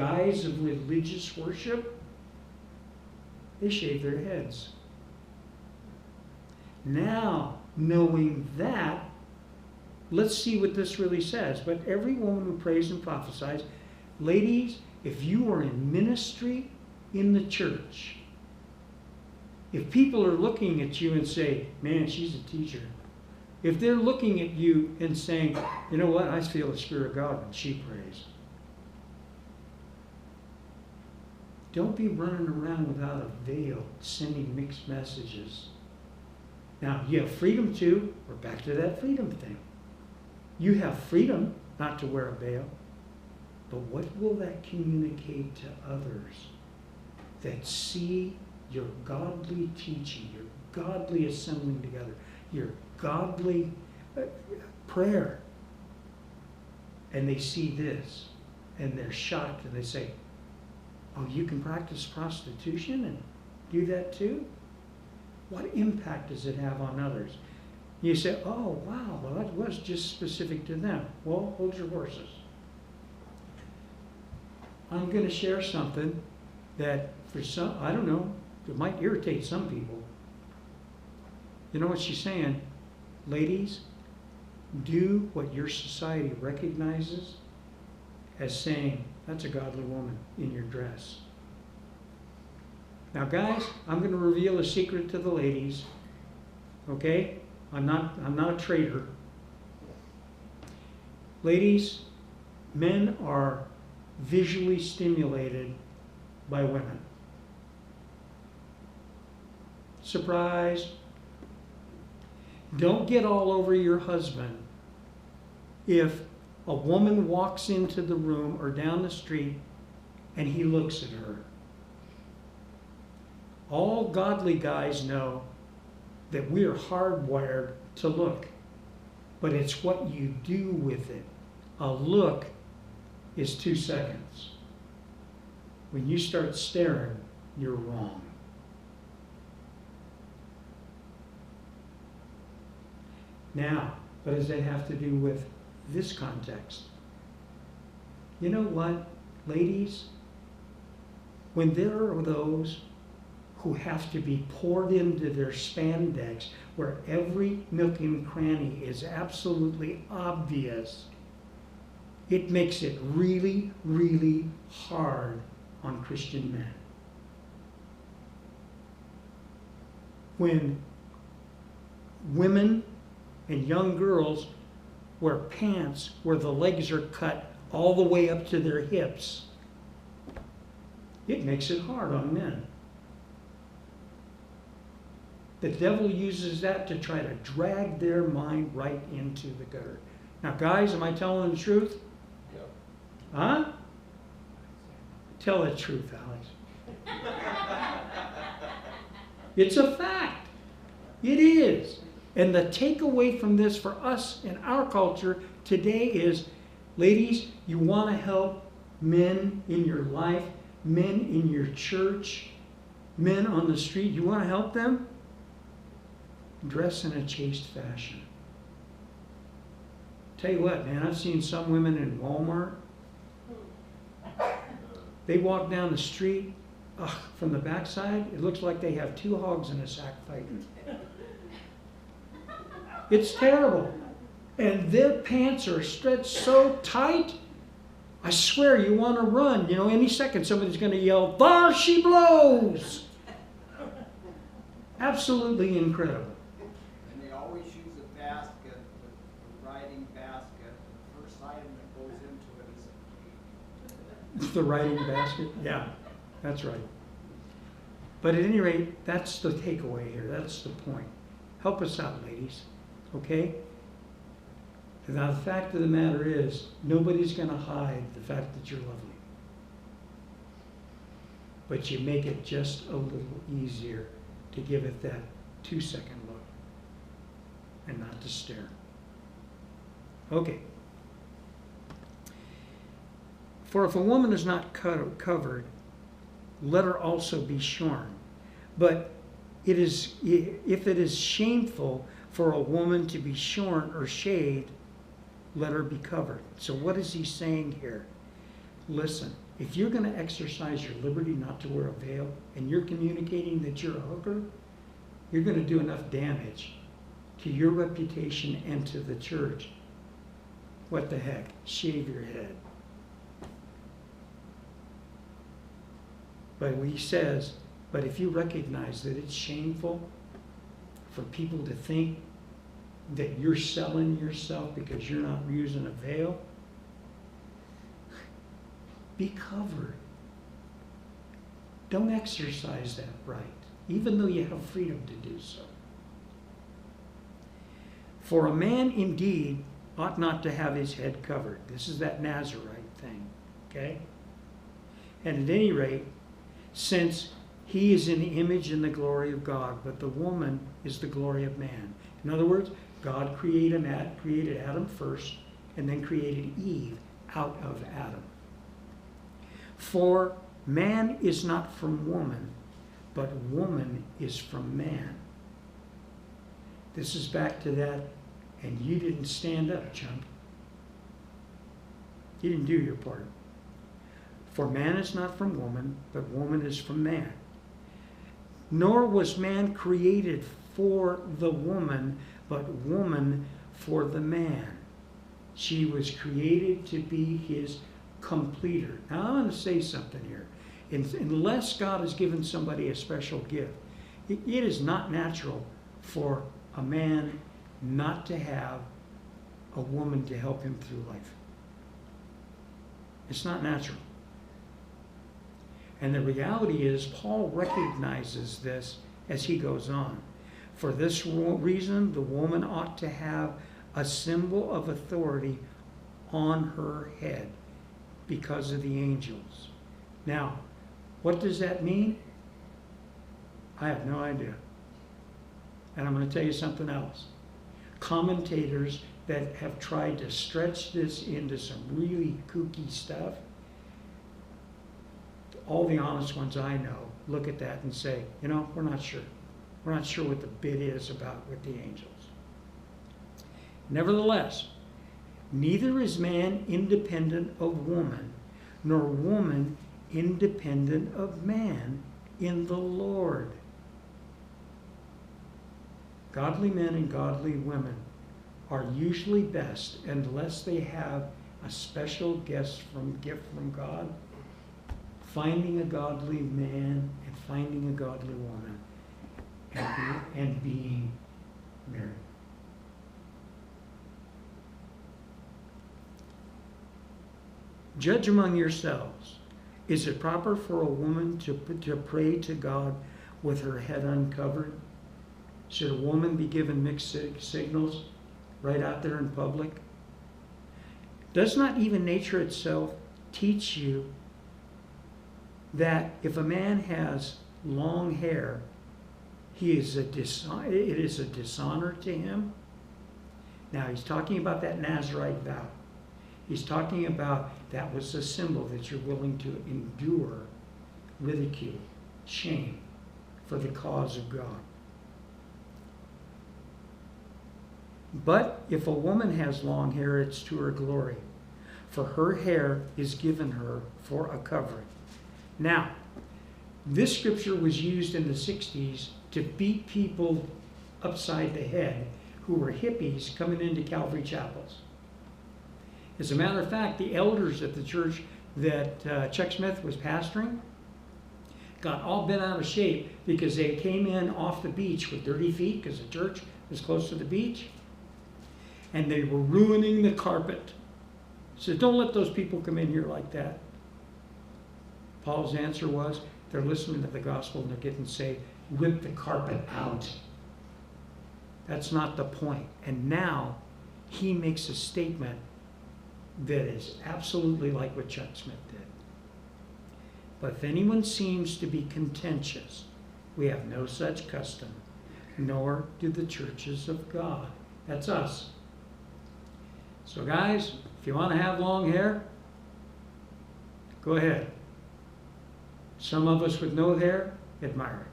guise of religious worship, they shave their heads. Now, knowing that, let's see what this really says. But every woman who prays and prophesies, ladies, if you are in ministry in the church, if people are looking at you and say, man, she's a teacher. If they're looking at you and saying, you know what, I feel the Spirit of God when she prays. Don't be running around without a veil, sending mixed messages. Now, you have freedom too. We're back to that freedom thing. You have freedom not to wear a veil. But what will that communicate to others that see your godly teaching, your godly assembling together, your godly prayer? And they see this, and they're shocked, and they say, oh, you can practice prostitution and do that too? What impact does it have on others? You say, oh, wow, well, that was just specific to them. Well, hold your horses. I'm going to share something that for some, I don't know, it might irritate some people. You know what she's saying? Ladies, do what your society recognizes as saying, that's a godly woman in your dress. Now, guys, I'm going to reveal a secret to the ladies. Okay? I'm not a traitor. Ladies, men are visually stimulated by women. Surprise. Don't get all over your husband if a woman walks into the room or down the street and he looks at her. All godly guys know that we are hardwired to look, but it's what you do with it. A look is 2 seconds. When you start staring, you're wrong. Now, what does that have to do with this context? You know what, ladies? When there are those who have to be poured into their spandex, where every nook and cranny is absolutely obvious, it makes it really, really hard on Christian men. When women and young girls wear pants where the legs are cut all the way up to their hips, it makes it hard on men. The devil uses that to try to drag their mind right into the gutter. Now, guys, am I telling the truth? Yep. Huh? Tell the truth, Alex. It's a fact. It is. And the takeaway from this for us in our culture today is, ladies, you want to help men in your life, men in your church, men on the street, you want to help them? Dress in a chaste fashion. Tell you what, man, I've seen some women in Walmart. They walk down the street, from the backside, it looks like they have 2 hogs in a sack fighting. It's terrible. And their pants are stretched so tight, I swear you want to run. You know, any second somebody's going to yell, "There she blows!" Absolutely incredible. And they always use a basket, a riding basket. The first item that goes into it is The riding basket? Yeah, that's right. But at any rate, that's the takeaway here. That's the point. Help us out, ladies. Okay? Now, the fact of the matter is, nobody's going to hide the fact that you're lovely. But you make it just a little easier to give it that 2-second look and not to stare. Okay. For if a woman is not covered, let her also be shorn. But if it is shameful for a woman to be shorn or shaved, let her be covered. So what is he saying here? Listen, if you're going to exercise your liberty not to wear a veil, and you're communicating that you're a hooker, you're going to do enough damage to your reputation and to the church. What the heck? Shave your head. But he says, but if you recognize that it's shameful for people to think that you're selling yourself because you're not using a veil, be covered. Don't exercise that right, even though you have freedom to do so. For a man indeed ought not to have his head covered. This is that Nazarite thing, okay? And at any rate, since he is in the image and the glory of God, but the woman is the glory of man. In other words, God created Adam first and then created Eve out of Adam. For man is not from woman, but woman is from man. This is back to that, and you didn't stand up, chump. You didn't do your part. For man is not from woman, but woman is from man. Nor was man created for the woman, but woman for the man. She was created to be his completer. Now I'm going to say something here. Unless God has given somebody a special gift, it is not natural for a man not to have a woman to help him through life. It's not natural. And the reality is, Paul recognizes this as he goes on. For this reason, the woman ought to have a symbol of authority on her head because of the angels. Now, what does that mean? I have no idea. And I'm going to tell you something else. Commentators that have tried to stretch this into some really kooky stuff, all the honest ones I know look at that and say, you know, we're not sure. We're not sure what the bit is about with the angels. Nevertheless, neither is man independent of woman, nor woman independent of man in the Lord. Godly men and godly women are usually best unless they have a special gift from God. Finding a godly man and finding a godly woman and being married. Judge among yourselves. Is it proper for a woman to pray to God with her head uncovered? Should a woman be given mixed signals right out there in public? Does not even nature itself teach you that if a man has long hair, it is a dishonor to him? Now, he's talking about that Nazarite vow. He's talking about that was a symbol that you're willing to endure ridicule, shame for the cause of God. But if a woman has long hair, it's to her glory, for her hair is given her for a covering. Now, this scripture was used in the 60s to beat people upside the head who were hippies coming into Calvary chapels. As a matter of fact, the elders at the church that Chuck Smith was pastoring got all bent out of shape because they came in off the beach with dirty feet because the church was close to the beach, and they were ruining the carpet. So don't let those people come in here like that. Paul's answer was, they're listening to the gospel and they're getting saved. Rip the carpet out. That's not the point. And now he makes a statement that is absolutely like what Chuck Smith did. But if anyone seems to be contentious, we have no such custom, nor do the churches of God. That's us. So guys, if you want to have long hair, go ahead. Some of us with no hair, admire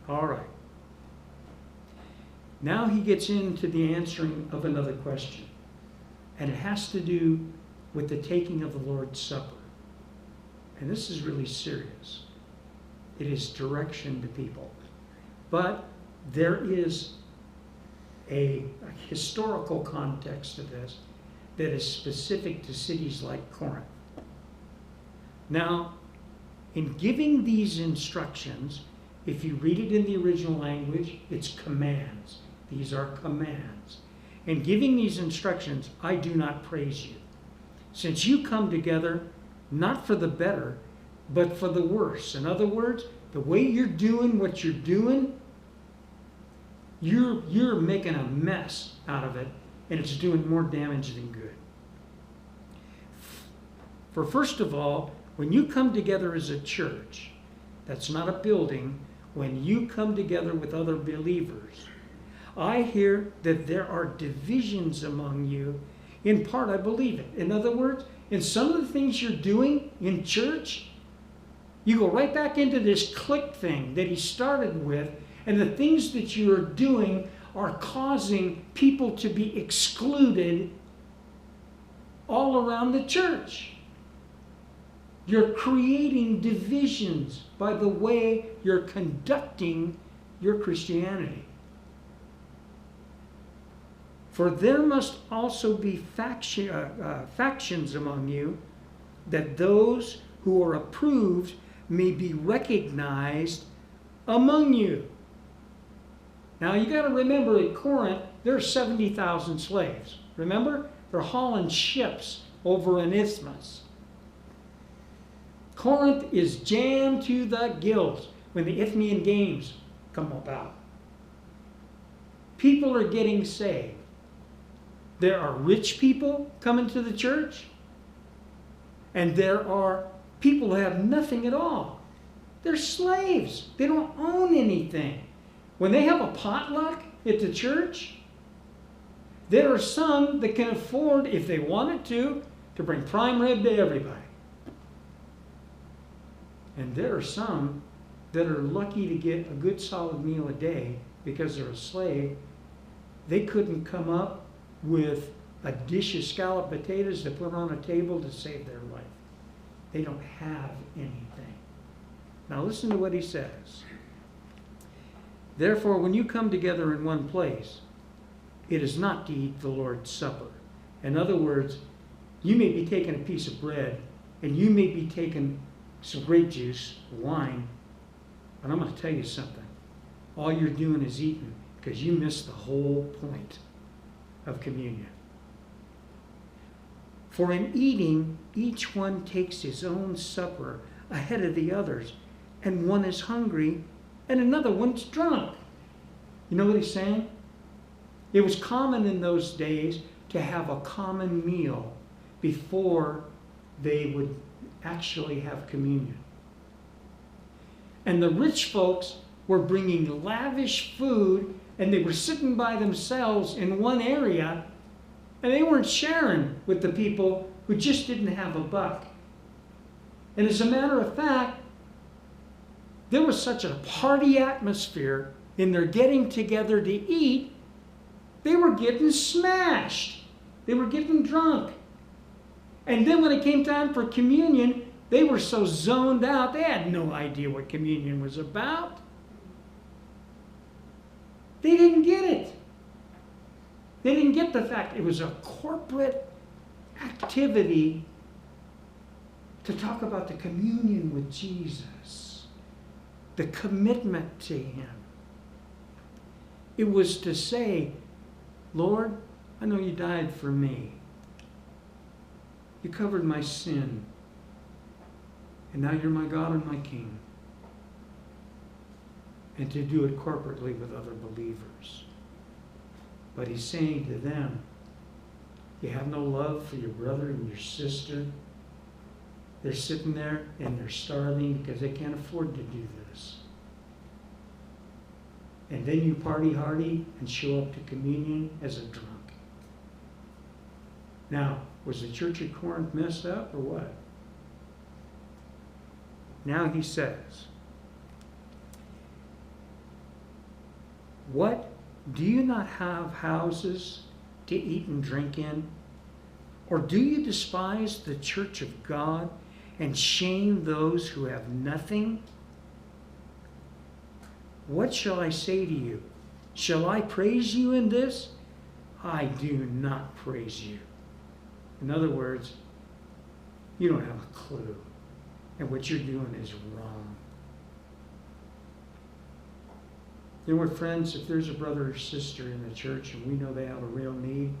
it. All right. Now he gets into the answering of another question. And it has to do with the taking of the Lord's Supper. And this is really serious. It is direction to people. But there is a historical context to this that is specific to cities like Corinth. Now, in giving these instructions, if you read it in the original language, it's commands. These are commands. In giving these instructions, I do not praise you, since you come together not for the better, but for the worse. In other words, the way you're doing what you're doing, you're making a mess out of it, and it's doing more damage than good. For first of all, when you come together as a church, that's not a building, when you come together with other believers, I hear that there are divisions among you. In part, I believe it. In other words, in some of the things you're doing in church, you go right back into this clique thing that he started with, and the things that you're doing are causing people to be excluded all around the church. You're creating divisions by the way you're conducting your Christianity. For there must also be factions among you, that those who are approved may be recognized among you. Now you got to remember, at Corinth, there are 70,000 slaves. Remember? They're hauling ships over an isthmus. Corinth is jammed to the gills when the Isthmian Games come about. People are getting saved. There are rich people coming to the church, and there are people who have nothing at all. They're slaves. They don't own anything. When they have a potluck at the church, there are some that can afford, if they wanted to bring prime rib to everybody. And there are some that are lucky to get a good solid meal a day because they're a slave. They couldn't come up with a dish of scalloped potatoes to put on a table to save their life. They don't have anything. Now listen to what he says. Therefore, when you come together in one place, it is not to eat the Lord's Supper. In other words, you may be taking a piece of bread, and you may be taking some grape juice, wine, but I'm going to tell you something. All you're doing is eating, because you missed the whole point of communion. For in eating, each one takes his own supper ahead of the others, and one is hungry, and another one's drunk. You know what he's saying? It was common in those days to have a common meal before they would actually have communion. And the rich folks were bringing lavish food, and they were sitting by themselves in one area, and they weren't sharing with the people who just didn't have a buck. And as a matter of fact, there was such a party atmosphere in their getting together to eat, they were getting smashed. They were getting drunk. And then when it came time for communion, they were so zoned out, they had no idea what communion was about. They didn't get it. They didn't get the fact it was a corporate activity to talk about the communion with Jesus, the commitment to him. It was to say, Lord, I know you died for me. You covered my sin. And now you're my God and my King. And to do it corporately with other believers. But he's saying to them, you have no love for your brother and your sister. They're sitting there and they're starving because they can't afford to do this. And then you party hardy and show up to communion as a drunk. Now, was the church at Corinth messed up or what? Now he says, what? Do you not have houses to eat and drink in? Or do you despise the church of God and shame those who have nothing? What shall I say to you? Shall I praise you in this? I do not praise you. In other words, you don't have a clue, and what you're doing is wrong. You know what, friends? If there's a brother or sister in the church and we know they have a real need,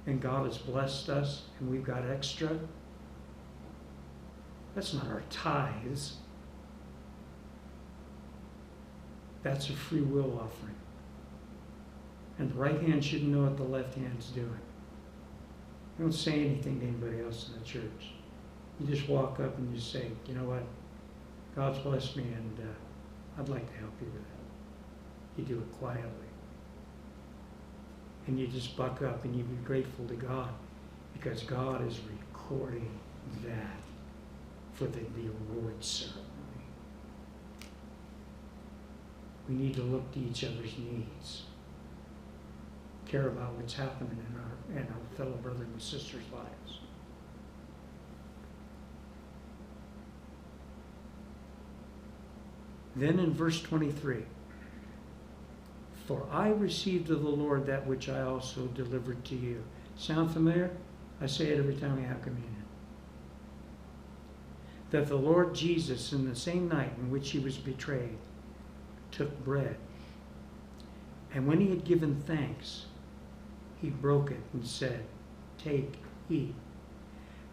and God has blessed us and we've got extra, that's not our tithes. That's a free will offering. And the right hand shouldn't know what the left hand's doing. You don't say anything to anybody else in the church. You just walk up and you say, you know what? God's blessed me and I'd like to help you with that. You do it quietly. And you just buck up and you be grateful to God because God is recording that for the reward ceremony. We need to look to each other's needs. Care about what's happening in our fellow brother and sister's lives. Then in verse 23, for I received of the Lord that which I also delivered to you. Sound familiar? I say it every time we have communion. That the Lord Jesus, in the same night in which he was betrayed, took bread. And when he had given thanks, he broke it and said, take, eat.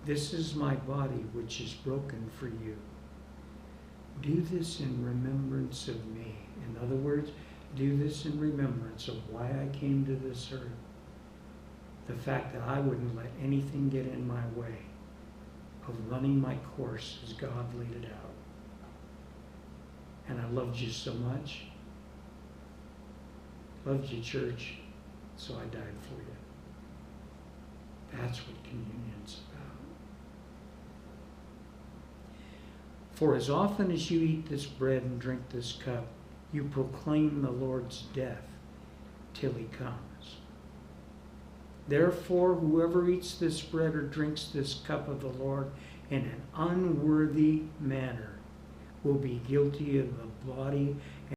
This is my body which is broken for you. Do this in remembrance of me. In other words, do this in remembrance of why I came to this earth. The fact that I wouldn't let anything get in my way of running my course as God laid it out. And I loved you so much. Loved you, church, so I died for you. That's what communion's about. For as often as you eat this bread and drink this cup, you proclaim the Lord's death till he comes. Therefore, whoever eats this bread or drinks this cup of the Lord in an unworthy manner will be guilty of the body